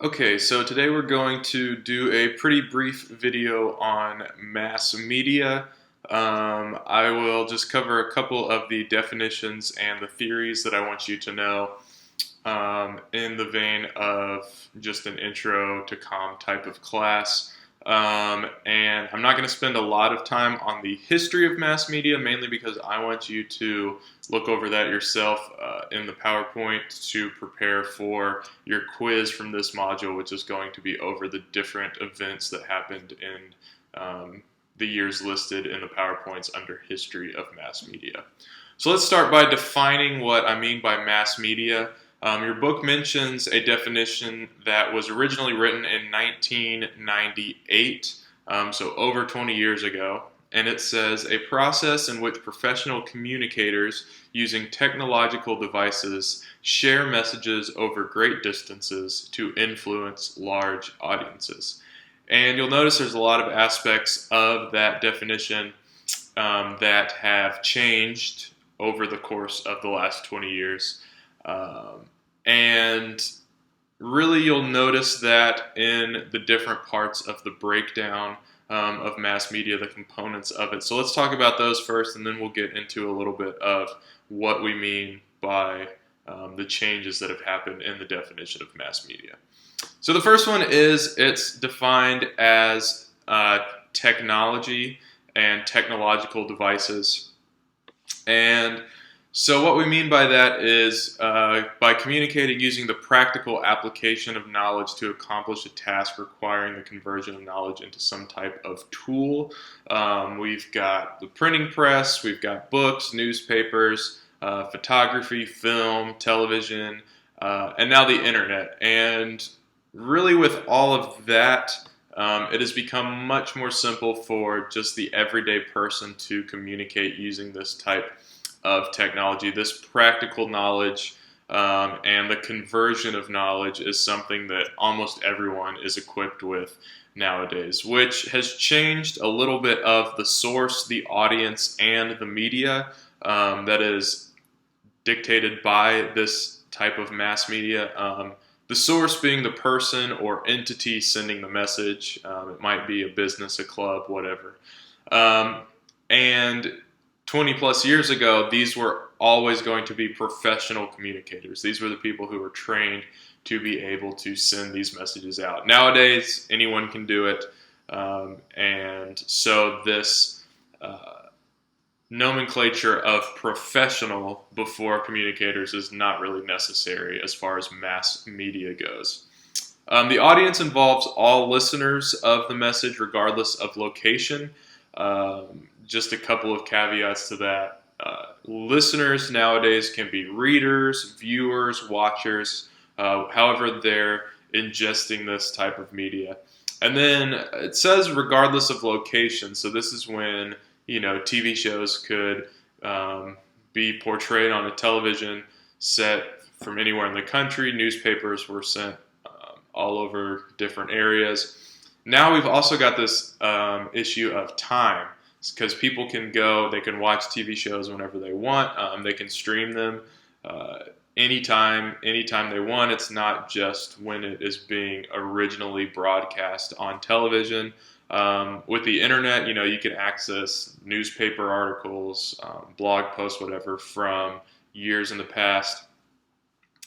Okay, so today we're going to do a pretty brief video on mass media. I will just cover a couple of the definitions and the theories that I want you to know in the vein of just an intro to comm type of class. And I'm not going to spend a lot of time on the history of mass media, mainly because I want you to look over that yourself in the PowerPoint to prepare for your quiz from this module, which is going to be over the different events that happened in the years listed in the PowerPoints under history of mass media. So let's start by defining what I mean by mass media. Your book mentions a definition that was originally written in 1998, so over 20 years ago, and it says a process in which professional communicators using technological devices share messages over great distances to influence large audiences. And you'll notice there's a lot of aspects of that definition that have changed over the course of the last 20 years. And really, you'll notice that in the different parts of the breakdown of mass media, the components of it. So let's talk about those first, and then we'll get into a little bit of what we mean by the changes that have happened in the definition of mass media. So the first one is it's defined as technology and technological devices. And so what we mean by that is by communicating using the practical application of knowledge to accomplish a task requiring the conversion of knowledge into some type of tool. We've got the printing press, we've got books, newspapers, photography, film, television, and now the internet. And really with all of that, it has become much more simple for just the everyday person to communicate using this type of technology. This practical knowledge and the conversion of knowledge is something that almost everyone is equipped with nowadays, which has changed a little bit of the source, the audience, and the media that is dictated by this type of mass media. The source being the person or entity sending the message. It might be a business, a club, whatever. And 20 plus years ago, these were always going to be professional communicators. These were the people who were trained to be able to send these messages out. Nowadays, anyone can do it. And so this nomenclature of professional before communicators is not really necessary as far as mass media goes. The audience involves all listeners of the message, regardless of location. Just a couple of caveats to that. Listeners nowadays can be readers, viewers, watchers, however they're ingesting this type of media. And then it says regardless of location. So this is when, TV shows could be portrayed on a television set from anywhere in the country. Newspapers were sent all over different areas. Now we've also got this issue of time, because people can go, they can watch TV shows whenever they want. They can stream them anytime they want. It's not just when it is being originally broadcast on television. With the internet, you can access newspaper articles, blog posts, whatever, from years in the past.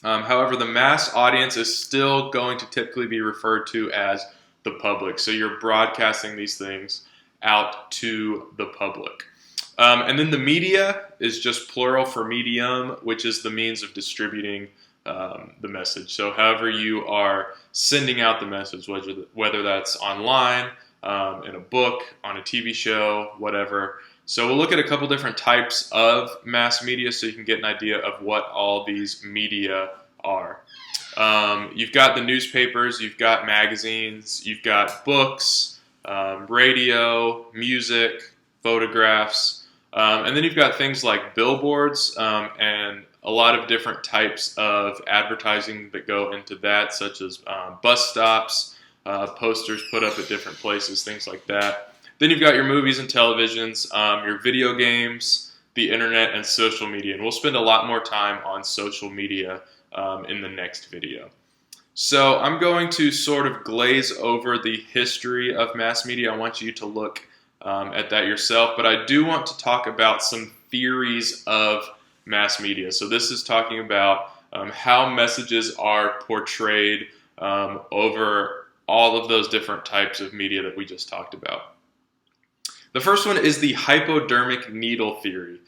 However, the mass audience is still going to typically be referred to as the public. So you're broadcasting these things out to the public. And then the media is just plural for medium, which is the means of distributing the message. So however you are sending out the message, whether that's online, in a book, on a TV show, whatever. So we'll look at a couple different types of mass media so you can get an idea of what all these media are. You've got the newspapers, you've got magazines, you've got books, radio, music, photographs, and then you've got things like billboards and a lot of different types of advertising that go into that, such as bus stops, posters put up at different places, things like that. Then you've got your movies and televisions, your video games, the internet, and social media. And we'll spend a lot more time on social media in the next video. So I'm going to sort of glaze over the history of mass media. I want you to look at that yourself, but I do want to talk about some theories of mass media. So this is talking about how messages are portrayed over all of those different types of media that we just talked about. The first one is the hypodermic needle theory.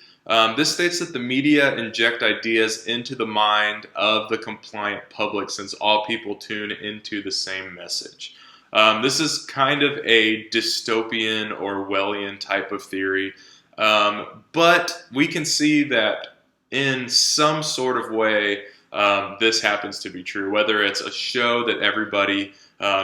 This states that the media inject ideas into the mind of the compliant public since all people tune into the same message. This is kind of a dystopian Orwellian type of theory, but we can see that in some sort of way this happens to be true, whether it's a show that everybody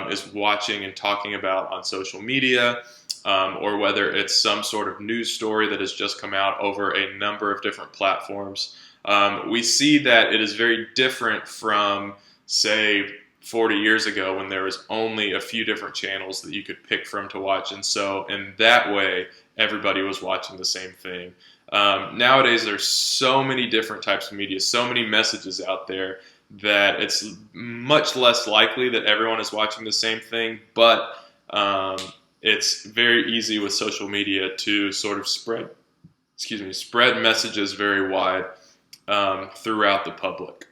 is watching and talking about on social media, or whether it's some sort of news story that has just come out over a number of different platforms. We see that it is very different from, say, 40 years ago when there was only a few different channels that you could pick from to watch. And so in that way, everybody was watching the same thing. Nowadays, there's so many different types of media, so many messages out there that it's much less likely that everyone is watching the same thing, but it's very easy with social media to sort of spread messages very wide throughout the public.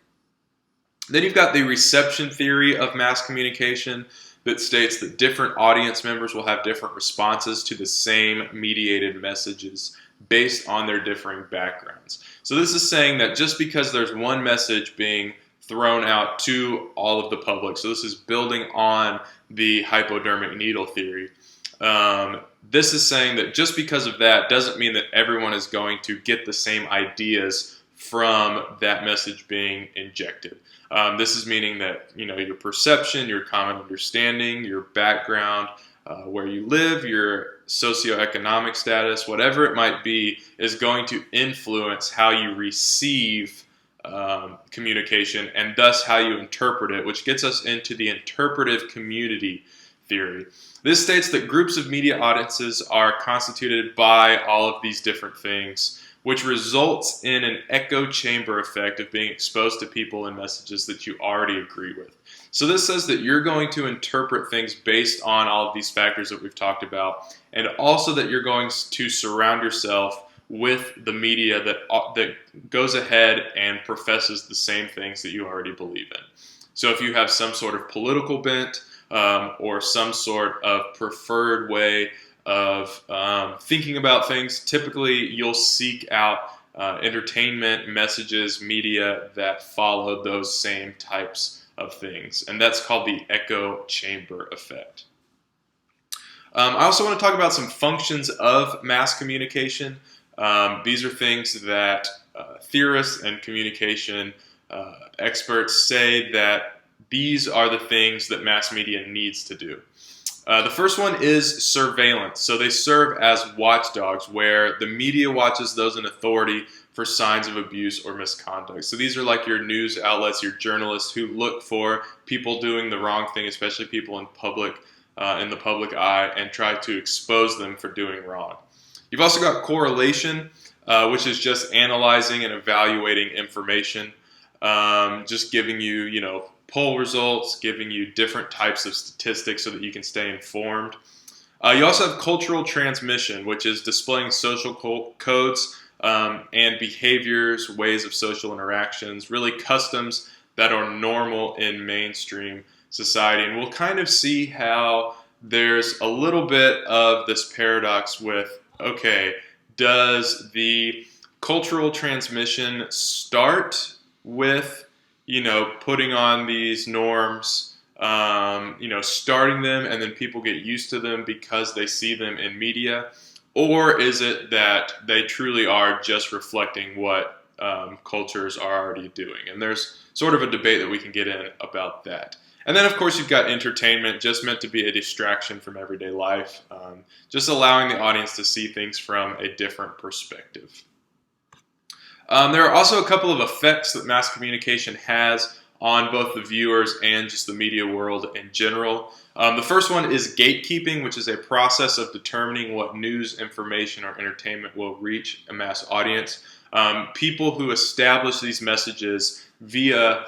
Then you've got the reception theory of mass communication that states that different audience members will have different responses to the same mediated messages based on their differing backgrounds. So this is saying that just because there's one message being thrown out to all of the public, so this is building on the hypodermic needle theory, this is saying that just because of that doesn't mean that everyone is going to get the same ideas from that message being injected. This is meaning that your perception, your common understanding, your background, where you live, your socioeconomic status, whatever it might be, is going to influence how you receive communication and thus how you interpret it, which gets us into the interpretive community theory. This states that groups of media audiences are constituted by all of these different things, which results in an echo chamber effect of being exposed to people and messages that you already agree with. So this says that you're going to interpret things based on all of these factors that we've talked about, and also that you're going to surround yourself with the media that goes ahead and professes the same things that you already believe in. So if you have some sort of political bent, or some sort of preferred way of thinking about things, typically you'll seek out entertainment, messages, media that follow those same types of things. And that's called the echo chamber effect. I also want to talk about some functions of mass communication. These are things that theorists and communication experts say that these are the things that mass media needs to do. The first one is surveillance. So they serve as watchdogs, where the media watches those in authority for signs of abuse or misconduct. So these are like your news outlets, your journalists who look for people doing the wrong thing, especially people in the public eye, and try to expose them for doing wrong. You've also got correlation, which is just analyzing and evaluating information, just giving you, poll results, giving you different types of statistics so that you can stay informed. You also have cultural transmission, which is displaying social codes and behaviors, ways of social interactions, really customs that are normal in mainstream society. And we'll kind of see how there's a little bit of this paradox with, okay, does the cultural transmission start with putting on these norms, starting them, and then people get used to them because they see them in media? Or is it that they truly are just reflecting what cultures are already doing? And there's sort of a debate that we can get in about that. And then, of course, you've got entertainment, just meant to be a distraction from everyday life, just allowing the audience to see things from a different perspective. There are also a couple of effects that mass communication has on both the viewers and just the media world in general. The first one is gatekeeping, which is a process of determining what news, information, or entertainment will reach a mass audience. People who establish these messages via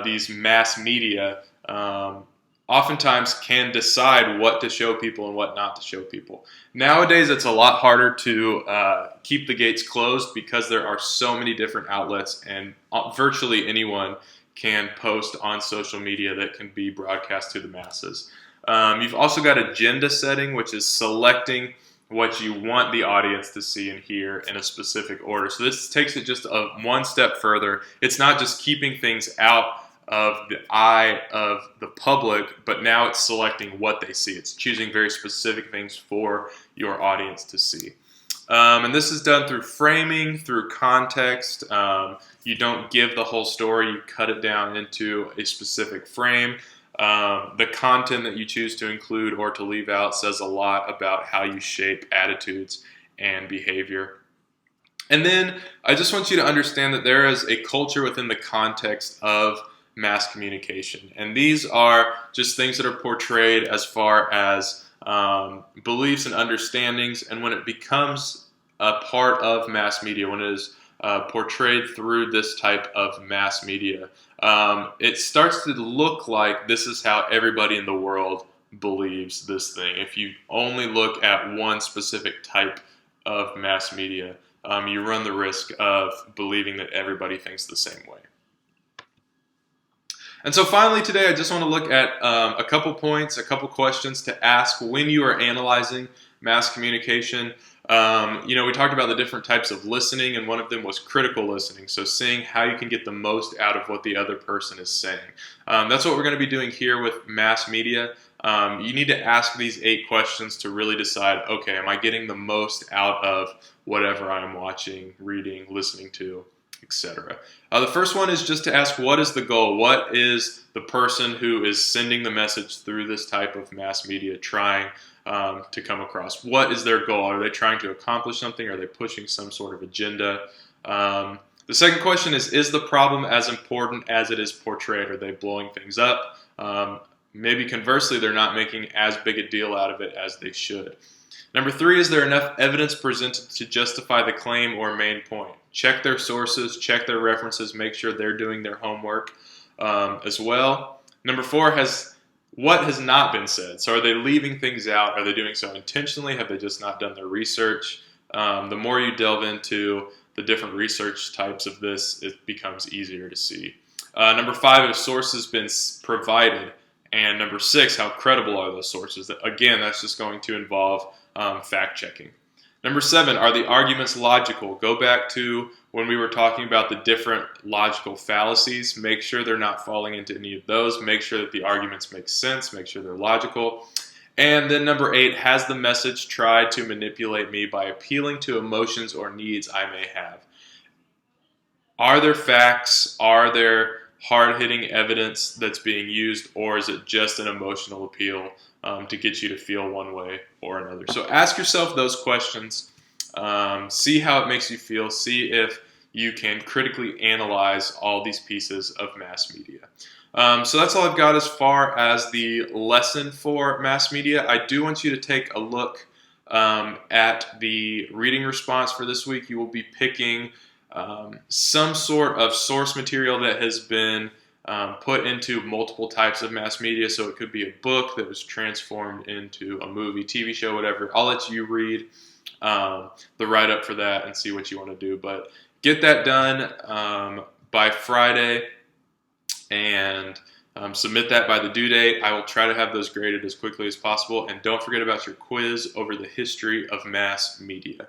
these mass media oftentimes can decide what to show people and what not to show people. Nowadays, it's a lot harder to keep the gates closed because there are so many different outlets, and virtually anyone can post on social media that can be broadcast to the masses. You've also got agenda setting, which is selecting what you want the audience to see and hear in a specific order. So this takes it just one step further. It's not just keeping things out of the eye of the public, but now it's selecting what they see. It's choosing very specific things for your audience to see. And this is done through framing, through context. You don't give the whole story, you cut it down into a specific frame. The content that you choose to include or to leave out says a lot about how you shape attitudes and behavior. And then I just want you to understand that there is a culture within the context of mass communication. And these are just things that are portrayed as far as beliefs and understandings. And when it becomes a part of mass media, when it is portrayed through this type of mass media, it starts to look like this is how everybody in the world believes this thing. If you only look at one specific type of mass media, you run the risk of believing that everybody thinks the same way. And so finally today, I just want to look at a couple points, a couple questions to ask when you are analyzing mass communication. We talked about the different types of listening, and one of them was critical listening. So seeing how you can get the most out of what the other person is saying. That's what we're going to be doing here with mass media. You need to ask these 8 questions to really decide, okay, am I getting the most out of whatever I'm watching, reading, listening to, etc. The first one is just to ask, what is the goal? What is the person who is sending the message through this type of mass media trying to come across? What is their goal? Are they trying to accomplish something? Are they pushing some sort of agenda? The second question is the problem as important as it is portrayed? Are they blowing things up? Maybe conversely, they're not making as big a deal out of it as they should. Number 3, is there enough evidence presented to justify the claim or main point? Check their sources, check their references, make sure they're doing their homework as well. Number 4, what has not been said? So are they leaving things out? Are they doing so intentionally? Have they just not done their research? The more you delve into the different research types of this, it becomes easier to see. Number 5, have sources been provided? And number 6, how credible are those sources? Again, that's just going to involve fact-checking. Number 7, are the arguments logical? Go back to when we were talking about the different logical fallacies. Make sure they're not falling into any of those. Make sure that the arguments make sense. Make sure they're logical. And then number 8, has the message tried to manipulate me by appealing to emotions or needs I may have? Are there facts? Are there hard-hitting evidence that's being used, or is it just an emotional appeal to get you to feel one way or another? So ask yourself those questions. See how it makes you feel. See if you can critically analyze all these pieces of mass media. So that's all I've got as far as the lesson for mass media. I do want you to take a look at the reading response for this week. You will be picking some sort of source material that has been put into multiple types of mass media. So it could be a book that was transformed into a movie, TV show, whatever. I'll let you read the write-up for that and see what you want to do. But get that done by Friday and submit that by the due date. I will try to have those graded as quickly as possible. And don't forget about your quiz over the history of mass media.